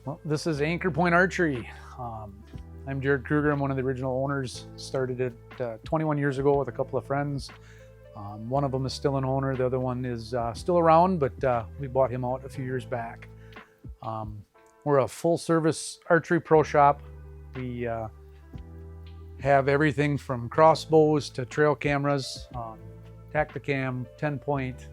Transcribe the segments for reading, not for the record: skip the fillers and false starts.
Well, this is Anchorpoint Archery. I'm Jared Kruger. I'm one of the original owners. Started it 21 years ago with a couple of friends. One of them is still an owner. The other one is still around, but we bought him out a few years back. We're a full-service archery pro shop. We have everything from crossbows to trail cameras, Tacticam, 10-point,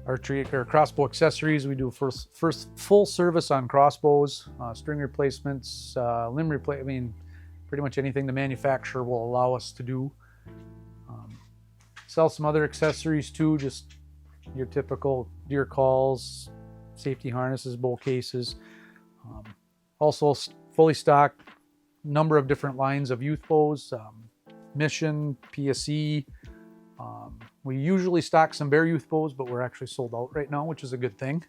archery or crossbow accessories. We do first full service on crossbows, string replacements, limb replacement. I mean, pretty much anything the manufacturer will allow us to do. Sell some other accessories too, just your typical deer calls, safety harnesses, bow cases. Also fully stocked number of different lines of youth bows, Mission, PSE. We usually stock some bear youth bows, but we're actually sold out right now, which is a good thing.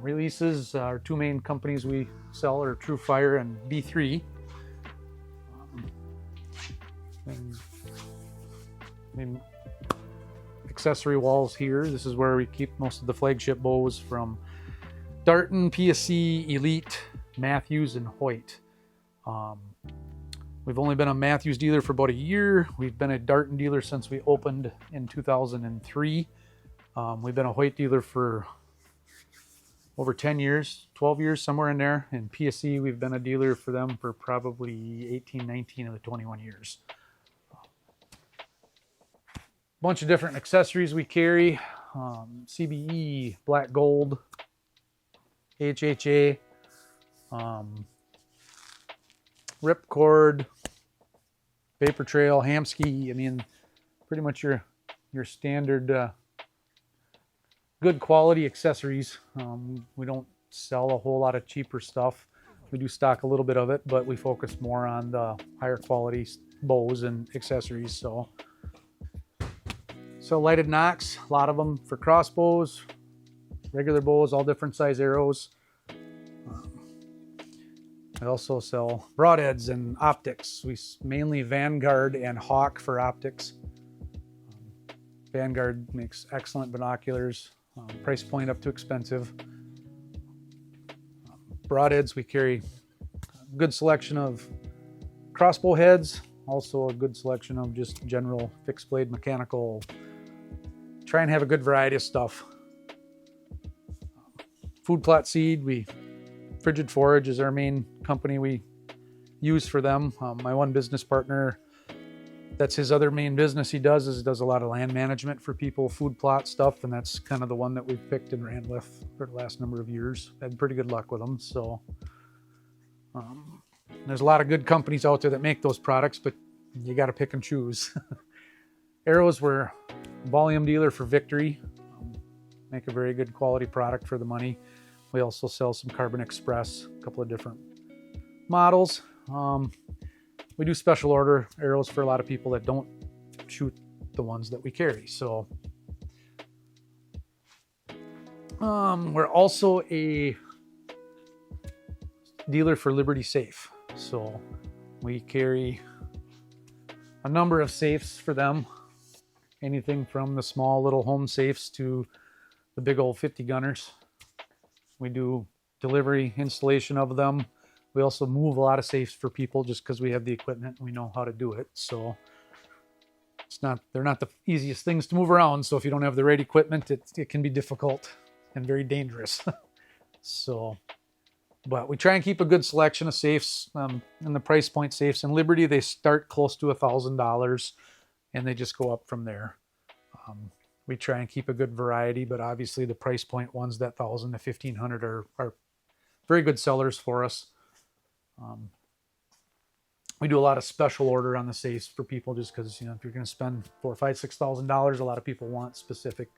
Releases, our two main companies we sell are True Fire and B3. Accessory walls here. This is where we keep most of the flagship bows from Darton, PSE, Elite, Matthews, and Hoyt. We've only been a Matthews dealer for about a year. We've been a Darton dealer since we opened in 2003. We've been a Hoyt dealer for over 10 years, 12 years, somewhere in there. And PSE, we've been a dealer for them for probably 18, 19 of the 21 years. Bunch of different accessories we carry. CBE, black gold, HHA, ripcord, vapor trail, ham ski. I mean, pretty much your standard good quality accessories. We don't sell a whole lot of cheaper stuff. We do stock a little bit of it, but we focus more on the higher quality bows and accessories. So lighted nocks, a lot of them for crossbows, regular bows, all different size arrows. I also sell broadheads and optics. We mainly Vanguard and Hawk for optics. Vanguard makes excellent binoculars. Price point up to expensive. Broadheads, we carry a good selection of crossbow heads, also a good selection of just general fixed blade mechanical. Try and have a good variety of stuff. Food plot seed, Frigid Forage is our main company we use for them. My one business partner, that's his other main business he does a lot of land management for people, food plot stuff, and that's kind of the one that we've picked and ran with for the last number of years. Had pretty good luck with them. So there's a lot of good companies out there that make those products, but you got to pick and choose. Arrows, we're a volume dealer for Victory. Make a very good quality product for the money. We also sell some Carbon Express, a couple of different models. We do special order arrows for a lot of people that don't shoot the ones that we carry. So we're also a dealer for Liberty Safe. So we carry a number of safes for them. Anything from the small little home safes to the big old 50 gunners. We do delivery, installation of them. We also move a lot of safes for people just because we have the equipment and we know how to do it. So they're not the easiest things to move around. So if you don't have the right equipment, it can be difficult and very dangerous. But we try and keep a good selection of safes. And the price point safes in Liberty, they start close to $1,000 and they just go up from there. We try and keep a good variety, but obviously the price point ones, that $1,000 to $1,500 are very good sellers for us. We do a lot of special order on the safes for people just because, if you're going to spend $4,000, $5,000, $6,000, a lot of people want specific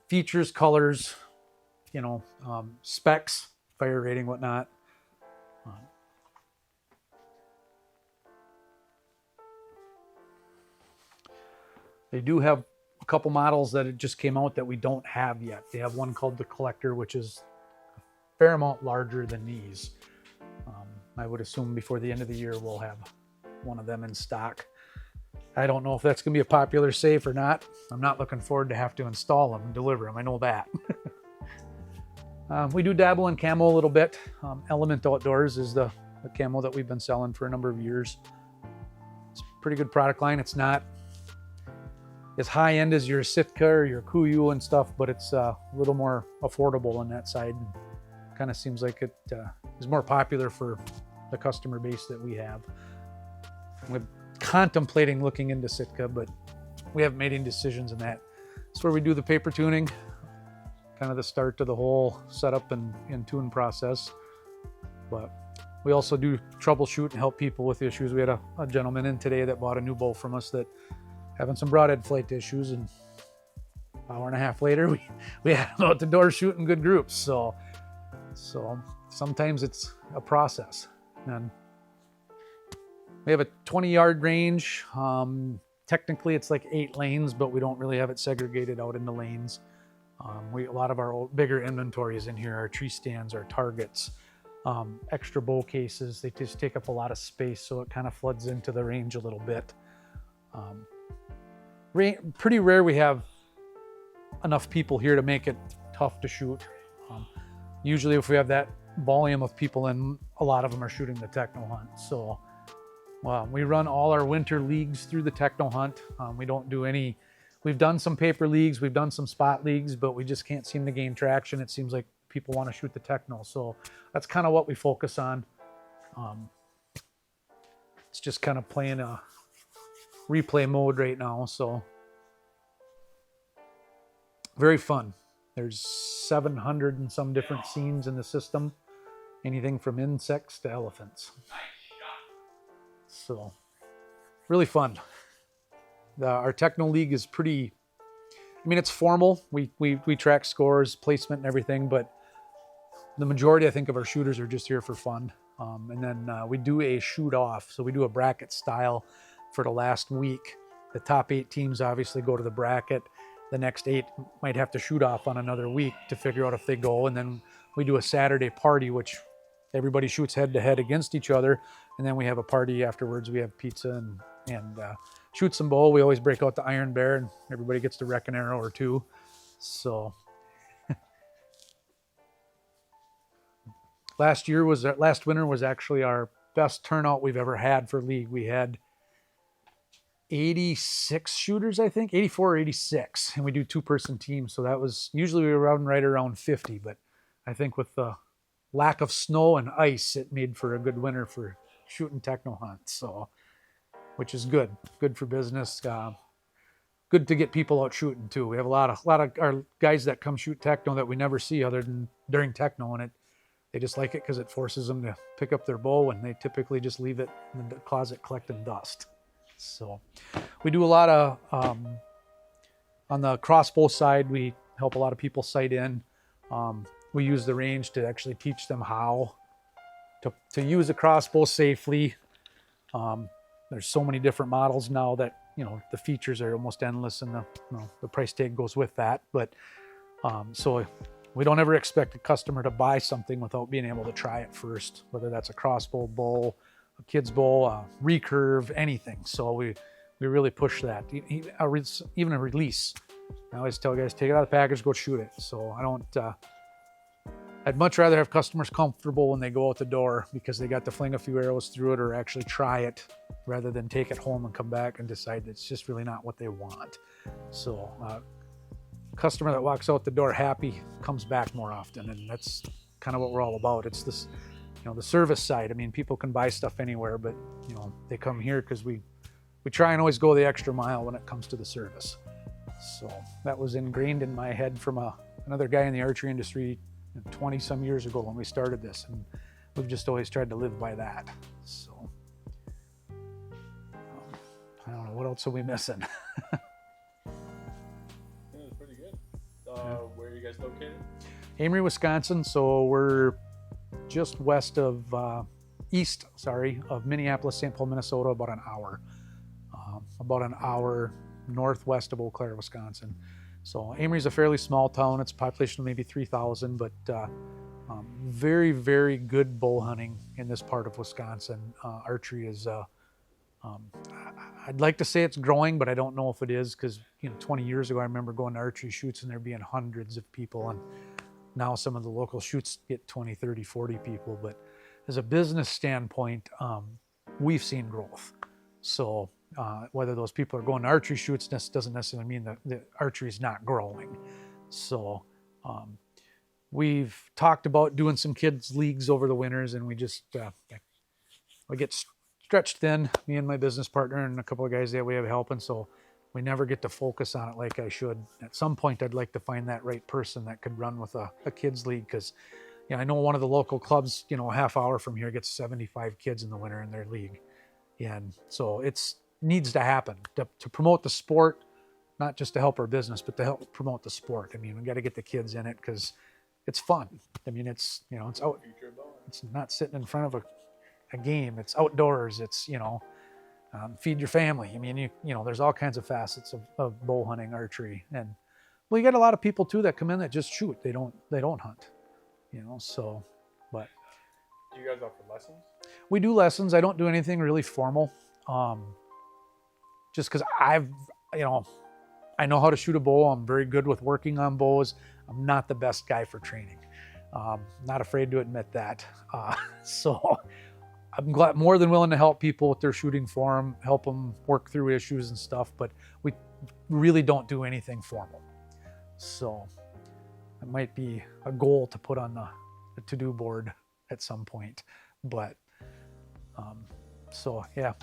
features, colors, specs, fire rating, whatnot. They do have a couple models that it just came out that we don't have yet. They have one called the Collector, which is a fair amount larger than these. I would assume before the end of the year we'll have one of them in stock. I don't know if that's going to be a popular safe or not. I'm not looking forward to have to install them and deliver them. I know that. We do dabble in camo a little bit. Element Outdoors is the camo that we've been selling for a number of years. It's a pretty good product line. It's not as high end as your Sitka or your Kuiu and stuff, but it's a little more affordable on that side. Kind of seems like it is more popular for the customer base that we have. We're contemplating looking into Sitka, but we haven't made any decisions in that. It's where we do the paper tuning, kind of the start to the whole setup and tune process. But we also do troubleshoot and help people with issues. We had a gentleman in today that bought a new bow from us that having some broadhead flight issues, and an hour and a half later we had him out the door shooting good groups. So sometimes it's a process. And we have a 20-yard range. Technically it's like 8 lanes, but we don't really have it segregated out into lanes. A lot of our bigger inventory is in here, our tree stands, our targets, extra bow cases. They just take up a lot of space, so it kind of floods into the range a little bit. Pretty rare we have enough people here to make it tough to shoot. Usually if we have that volume of people in, a lot of them are shooting the techno hunt. So we run all our winter leagues through the techno hunt. We don't do any. We've done some paper leagues, we've done some spot leagues, but we just can't seem to gain traction. It seems like people want to shoot the techno. So that's kind of what we focus on. It's just kind of playing a replay mode right now. So very fun. There's 700 and some different scenes in the system. Anything from insects to elephants. So really fun. Our Techno League is pretty, I mean, it's formal. We track scores, placement and everything, but the majority, I think, of our shooters are just here for fun. And then we do a shoot off. So we do a bracket style for the last week. The top 8 teams obviously go to the bracket. The next 8 might have to shoot off on another week to figure out if they go. And then we do a Saturday party, which everybody shoots head to head against each other. And then we have a party afterwards. We have pizza and shoot some bow. We always break out the Iron Bear and everybody gets to wreck an arrow or two. So last winter was actually our best turnout we've ever had for league. We had 86 shooters, I think, 84 or 86, and we do 2-person teams. So that was, usually we run right around 50, but I think with the lack of snow and ice, it made for a good winter for shooting techno hunts. So, which is good for business. Good to get people out shooting too. We have a lot of our guys that come shoot techno that we never see other than during techno, and they just like it because it forces them to pick up their bow, and they typically just leave it in the closet collecting dust. So we do a lot of, on the crossbow side, we help a lot of people sight in. We use the range to actually teach them how to use a crossbow safely. There's so many different models now that, the features are almost endless, and the price tag goes with that. But so we don't ever expect a customer to buy something without being able to try it first, whether that's a crossbow, bow, a kid's bow, a recurve, anything. So we really push that. Even a release. I always tell guys, take it out of the package, go shoot it. So I'd much rather have customers comfortable when they go out the door because they got to fling a few arrows through it or actually try it, rather than take it home and come back and decide it's just really not what they want. So customer that walks out the door happy comes back more often, and that's kind of what we're all about. It's this, the service side. I mean, people can buy stuff anywhere, but they come here because we try and always go the extra mile when it comes to the service. So that was ingrained in my head from another guy in the archery industry 20 some years ago when we started this, and we've just always tried to live by that. So I don't know, what else are we missing? That's pretty good. Where are you guys located? Amery, Wisconsin. So we're just west of east of Minneapolis, St. Paul, Minnesota, about an hour northwest of Eau Claire, Wisconsin. So Amery's a fairly small town. It's a population of maybe 3,000, but very, very good bow hunting in this part of Wisconsin. Archery is, I'd like to say it's growing, but I don't know if it is, because 20 years ago I remember going to archery shoots and there being hundreds of people, and now some of the local shoots get 20, 30, 40 people. But as a business standpoint, we've seen growth. So whether those people are going to archery shoots doesn't necessarily mean that the archery is not growing. So we've talked about doing some kids leagues over the winters, and we just we get stretched thin, me and my business partner and a couple of guys that we have helping, so we never get to focus on it like I should. At some point I'd like to find that right person that could run with a kids league, because I know one of the local clubs, a half hour from here, gets 75 kids in the winter in their league. And so it's needs to happen to promote the sport, not just to help our business, but to help promote the sport. I mean, we got to get the kids in it because it's fun. I mean, it's it's out. It's not sitting in front of a game. It's outdoors. It's feed your family. I mean, there's all kinds of facets of bow hunting, archery, and well, you got a lot of people too that come in that just shoot. They don't hunt. So, but do you guys offer lessons? We do lessons. I don't do anything really formal. Just because I know how to shoot a bow. I'm very good with working on bows. I'm not the best guy for training. Not afraid to admit that. So I'm more than willing to help people with their shooting form, help them work through issues and stuff, but we really don't do anything formal. So it might be a goal to put on the to-do board at some point, but so yeah,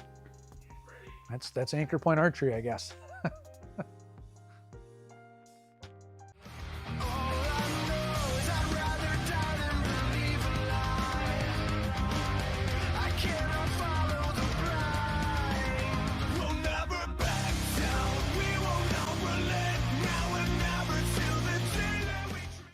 that's Anchor Point Archery, I guess.